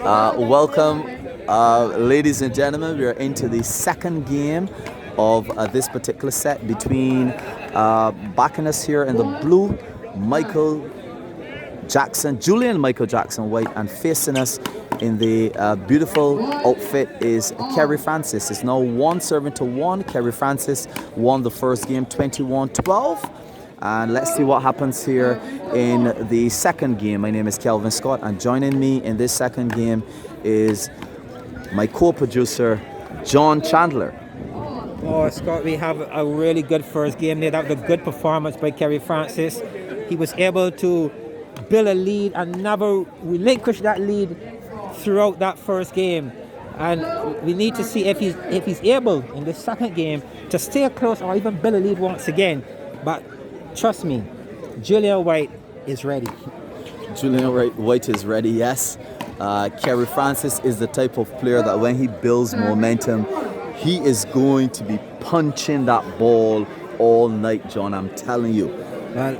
Welcome, ladies and gentlemen. We are into the second game of this particular set between backing us here in the blue, Julian Michael Jackson White, and facing us in the beautiful outfit is Kerry Francis. It's now 1-1. Kerry Francis won the first game 21-12. And let's see what happens here in the second game. My name is Kelvin Scott, and joining me in this second game is my co-producer, John Chandler. Oh, Scott, we have a really good first game there. That was a good performance by Kerry Francis. He was able to build a lead and never relinquish that lead throughout that first game. And we need to see if he's able in the second game to stay close or even build a lead once again. But trust me, Julian White is ready. Julian White is ready, yes. Kerry Francis is the type of player that when he builds momentum, he is going to be punching that ball all night, John. I'm telling you. Well,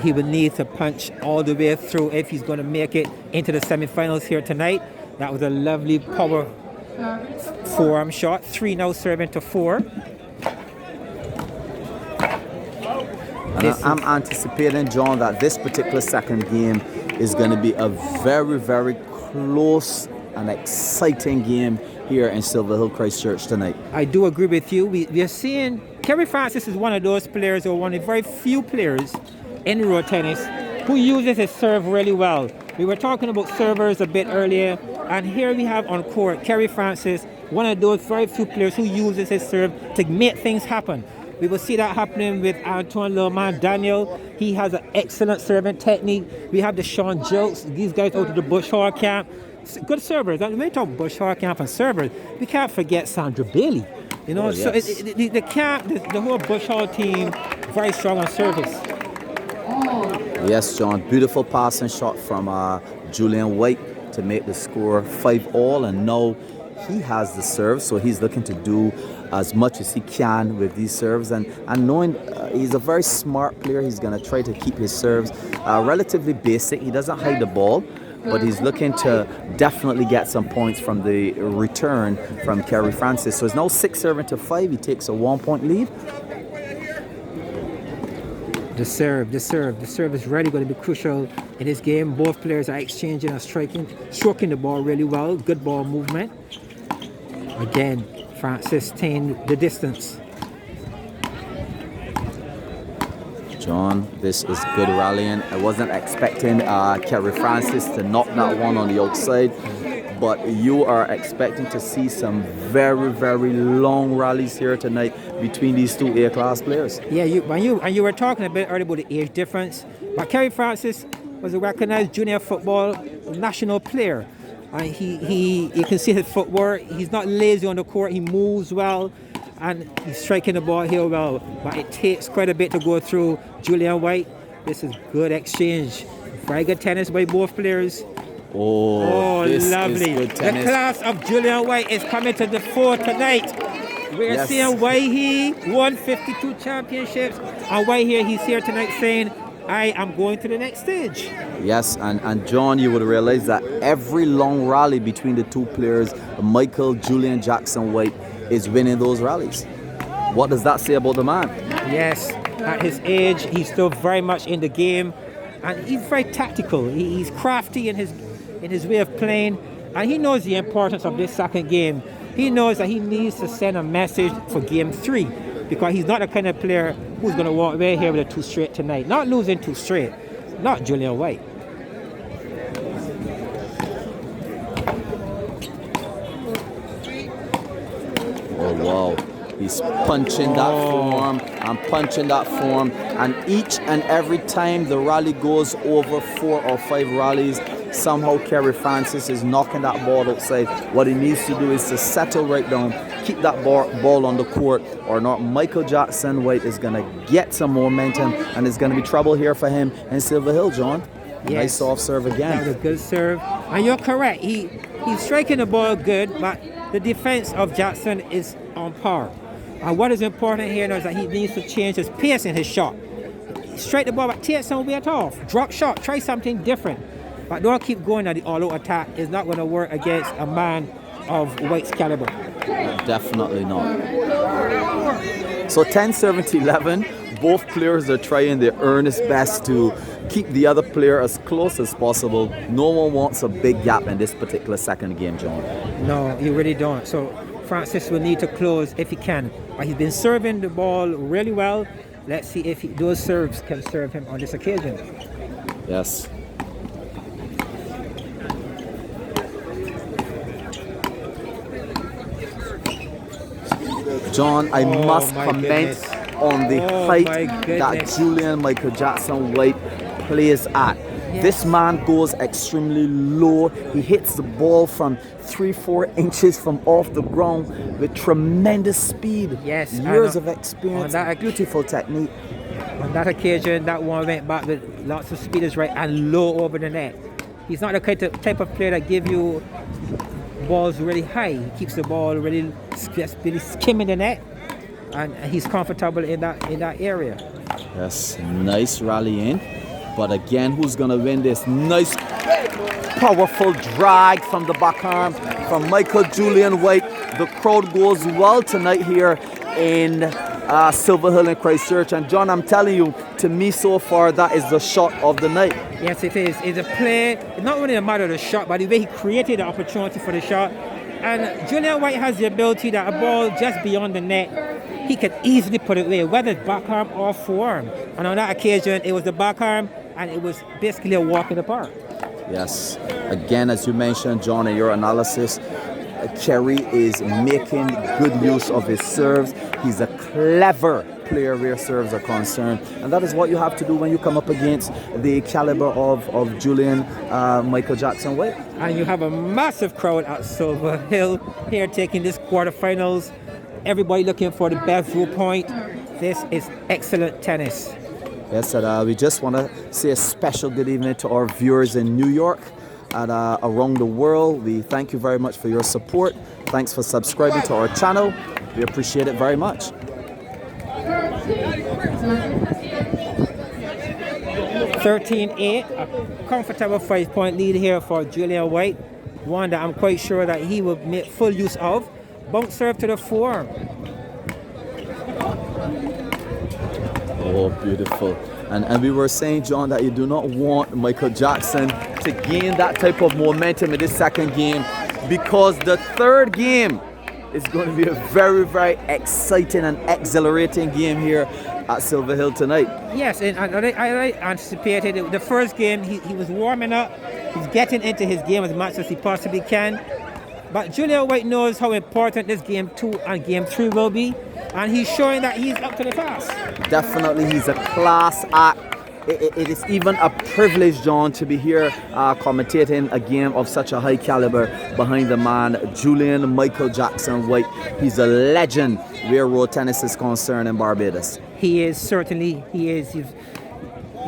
he will need to punch all the way through if he's going to make it into the semifinals here tonight. That was a lovely power forearm shot. 3 now serving to 4. I'm anticipating, John, that this particular second game is going to be a very, very close and exciting game here in Silver Hill Christchurch tonight. I do agree with you. We are seeing Kerry Francis is one of those players, or one of the very few players in road tennis who uses his serve really well. We were talking about servers a bit earlier, and here we have on court Kerry Francis, one of those very few players who uses his serve to make things happen. We will see that happening with Antoine Lerman Daniel. He has an excellent serving technique. We have the Sean Jokes, these guys out of the Bush Hall camp. Good servers. When we talk Bush Hall camp and servers, we can't forget Sandra Bailey. You know, yes. So the camp, the whole Bush Hall team, very strong on service. Yes, John. Beautiful passing shot from Julian White to make the score 5-all, and now he has the serve, so he's looking to do as much as he can with these serves, and knowing he's a very smart player, he's going to try to keep his serves relatively basic. He doesn't hide the ball, but he's looking to definitely get some points from the return from Kerry Francis. So it's now 6-5. He takes a 1-point lead. The serve is really going to be crucial in this game. Both players are exchanging and stroking the ball really well. Good ball movement. Again, Francis staying the distance. John, this is good rallying. I wasn't expecting Kerry Francis to knock that one on the outside, but you are expecting to see some very, very long rallies here tonight between these two A-class players. Yeah, you were talking a bit earlier about the age difference, but Kerry Francis was a recognized junior football national player. You can see his footwork. He's not lazy on the court. He moves well, and he's striking the ball here well. But it takes quite a bit to go through Julian White. This is good exchange. Very good tennis by both players. Oh, this lovely. Is good tennis. The class of Julian White is coming to the fore tonight. We're seeing Waihe won 52 championships, and Waihe, he's here tonight saying, I am going to the next stage. Yes, and John, you would realize that every long rally between the two players, Julian Jackson White, is winning those rallies. What does that say about the man? Yes, at his age, he's still very much in the game, and he's very tactical. He's crafty in his way of playing, and he knows the importance of this second game. He knows that he needs to send a message for game 3, because he's not the kind of player who's going to walk away here with a 2 straight tonight. Not losing 2 straight. Not Julian White. Oh, wow. He's punching that form and punching that form. And each and every time the rally goes over 4 or 5 rallies, somehow Kerry Francis is knocking that ball outside. What he needs to do is to settle right down, keep that ball on the court, or not Michael Jackson White is going to get some momentum, and it's going to be trouble here for him in Silver Hill, John. Yes. Nice soft serve again. That was a good serve. And you're correct. He's striking the ball good, but the defense of Jackson is on par. And what is important here now is that he needs to change his pace in his shot. Strike the ball, but take some weight off. Drop shot. Try something different. But don't keep going at the all-out attack. It's not going to work against a man of White's caliber. Definitely not. So 10-7-11. Both players are trying their earnest best to keep the other player as close as possible. No one wants a big gap in this particular second game, John. No, you really don't. So Francis will need to close if he can. But he's been serving the ball really well. Let's see if those serves can serve him on this occasion. Yes. John, I must comment on the height that Julian Michael Jackson White plays at. Yes. This man goes extremely low. He hits the ball from 3-4 inches from off the ground with tremendous speed. Yes, years of experience, beautiful technique. On that occasion, that one went back with lots of speed is right and low over the net. He's not the type of player that give you balls really high. He keeps the ball really skimming the net, and he's comfortable in that area. Yes, nice rallying. But again, who's gonna win this? Nice, powerful drag from the backarm from Michael Julian White. The crowd goes well tonight here in Silver Hill and Christchurch. And John, I'm telling you, to me so far, that is the shot of the night. Yes, it is. It's a play. It's not really a matter of the shot, but the way he created the opportunity for the shot. And Julian White has the ability that a ball just beyond the net, he can easily put it away, whether it's backarm or forearm. And on that occasion, it was the backarm, and it was basically a walk in the park. Yes. Again, as you mentioned, John, in your analysis, Kerry is making good use of his serves. He's a clever player where serves are concerned, and that is what you have to do when you come up against the caliber of Julian Michael Jackson White. And you have a massive crowd at Silver Hill here taking this quarterfinals. Everybody looking for the best viewpoint. This is excellent tennis. Yes, and we just want to say a special good evening to our viewers in New York and around the world. We thank you very much for your support. Thanks for subscribing to our channel. We appreciate it very much. 13-8, a comfortable 5-point lead here for Julian White. One that I'm quite sure that he will make full use of. Bounce serve to the forearm. Oh, beautiful. And we were saying, John, that you do not want Michael Jackson to gain that type of momentum in this second game, because the third game is going to be a very, very exciting and exhilarating game here at Silver Hill tonight. Yes, and I anticipated the first game. He was warming up. He's getting into his game as much as he possibly can. But Julian White knows how important this game 2 and game 3 will be, and he's showing that he's up to the task. Definitely, he's a class act. It is even a privilege, John, to be here commentating a game of such a high caliber behind the man, Julian Michael Jackson White. He's a legend where road tennis is concerned in Barbados. He is, certainly, he is. He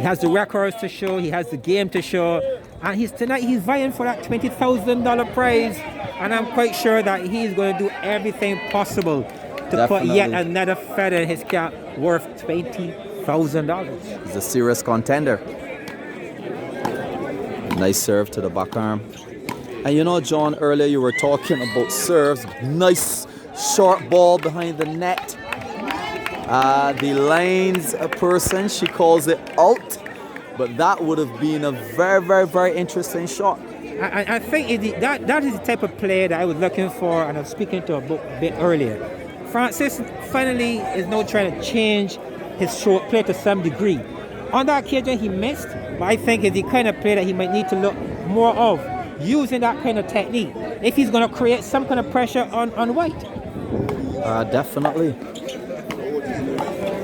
has the records to show, he has the game to show, and tonight he's vying for that $20,000 prize, and I'm quite sure that he's going to do everything possible to Definitely. Put yet another feather in his cap worth $20,000. He's a serious contender. Nice serve to the backarm. And you know, John, earlier you were talking about serves. Nice short ball behind the net. The lines person, she calls it out, but that would have been a very, very, very interesting shot. I think that is the type of play that I was looking for, and I was speaking to a bit earlier. Francis finally is now trying to change his short play to some degree. On that occasion he missed, but I think it's the kind of play that he might need to look more of, using that kind of technique if he's going to create some kind of pressure on White. Definitely.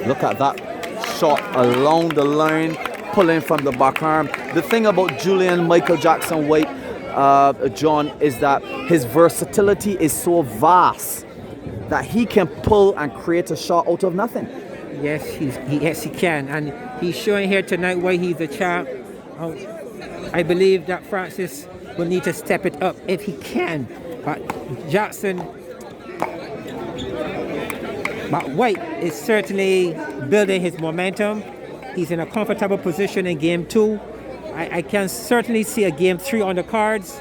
Look at that shot along the line, pulling from the backarm. The thing about Julian Michael Jackson White, John, is that his versatility is so vast that he can pull and create a shot out of nothing. Yes, he can, and he's showing here tonight why he's the champ. I believe that Francis will need to step it up if he can, but White is certainly building his momentum. He's in a comfortable position in game 2, I can certainly see a game 3 on the cards.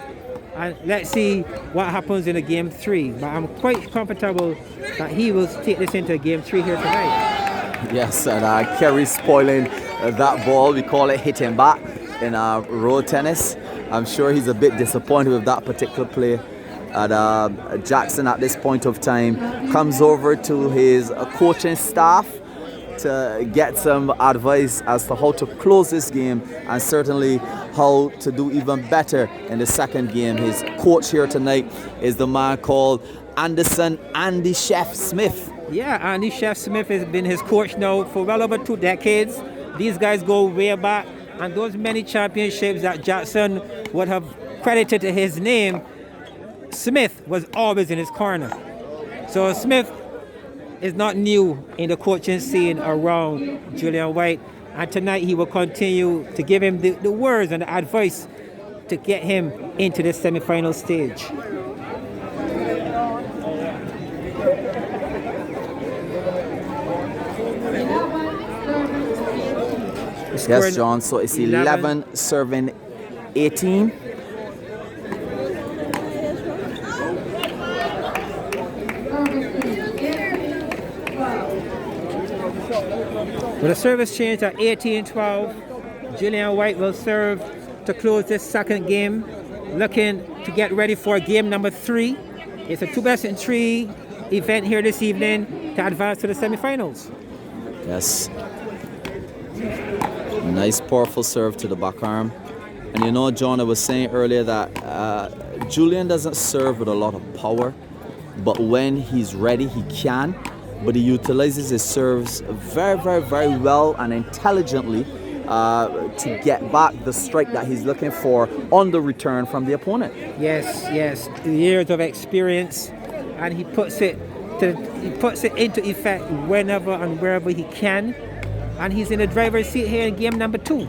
And let's see what happens in a game 3. But I'm quite comfortable that he will take this into a game 3 here tonight. Yes, and Kerry spoiling that ball. We call it hitting back in road tennis. I'm sure he's a bit disappointed with that particular play. And Jackson at this point of time comes over to his coaching staff to get some advice as to how to close this game and certainly how to do even better in the second game. His coach here tonight is the man called Andy Chef Smith. Yeah, Andy Chef Smith has been his coach now for well over 2 decades. These guys go way back, and those many championships that Jackson would have credited to his name, Smith was always in his corner. So Smith is not new in the coaching scene around Julian White, and tonight he will continue to give him the words and the advice to get him into the semi-final stage. Yes, John, so it's 11 serving 18. With a service change at 18-12, Julian White will serve to close this second game, looking to get ready for game number 3. It's a 2-best-of-3 event here this evening to advance to the semifinals. Yes. Nice powerful serve to the back arm. And you know, John, I was saying earlier that Julian doesn't serve with a lot of power, but when he's ready, he can. But he utilizes his serves very, very, very well and intelligently to get back the strike that he's looking for on the return from the opponent. Yes, years of experience, and he puts it into effect whenever and wherever he can. And he's in the driver's seat here in game number 2.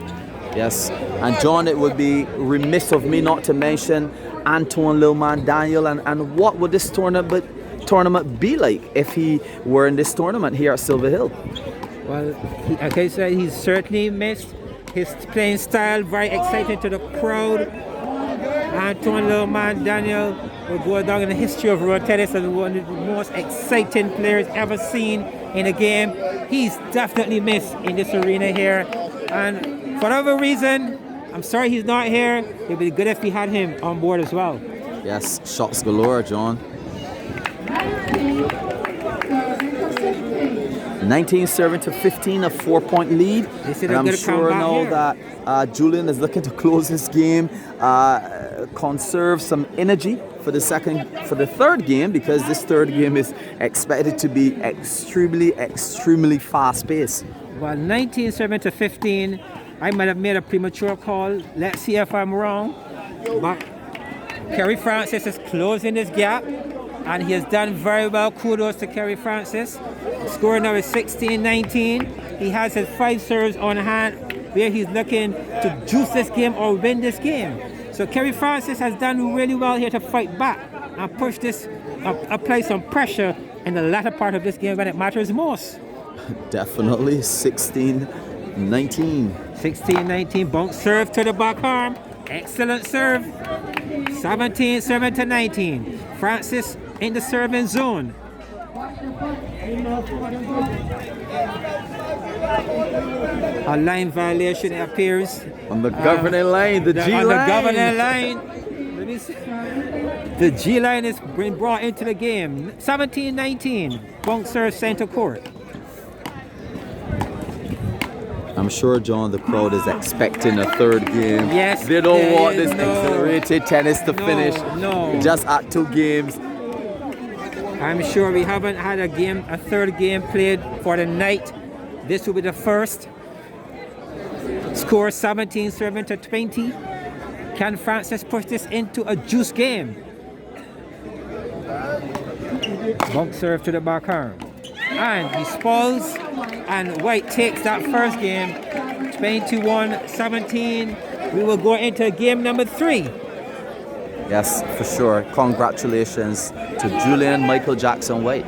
Yes, and John, it would be remiss of me not to mention Antoine Lilman Daniel, and what would this tournament be like if he were in this tournament here at Silver Hill? Well, like I said, he's certainly missed his playing style, very exciting to the crowd. Antoine Lilman Daniel will go down in the history of road tennis as one of the most exciting players ever seen in a game. He's definitely missed in this arena here, and for whatever reason, I'm sorry he's not here. It would be good if we had him on board as well. Yes, shots galore, John. 19 serving to 15, a 4-point lead. And I'm sure now that Julian is looking to close this game, conserve some energy for the third game, because this third game is expected to be extremely fast-paced. Well, 19 serving to 15. I might have made a premature call. Let's see if I'm wrong. But Kerry Francis is closing this gap, and he has done very well. Kudos to Kerry Francis. Score now is 16-19. He has his 5 serves on hand where he's looking to juice this game or win this game. So Kerry Francis has done really well here to fight back and push this, apply some pressure in the latter part of this game when it matters most. Definitely 16-19. 16-19, bounce serve to the back arm. Excellent serve. 17 serving to 19. Francis in the serving zone. A line violation, it appears. On the governing line, the G line. On the governing line. Let me see. The G line is being brought into the game. 17-19. Bounce serve center court. I'm sure, John, the crowd is expecting a third game. Yes. They don't want this accelerated tennis to finish just at 2 games. I'm sure we haven't had a third game played for the night. This will be the first. Score 17 serving to 20. Can Francis push this into a juice game? Bump serve to the back arm. And he spoils, and White takes that first game, 21-17. We will go into game number 3. Yes, for sure. Congratulations to Julian Michael Jackson White.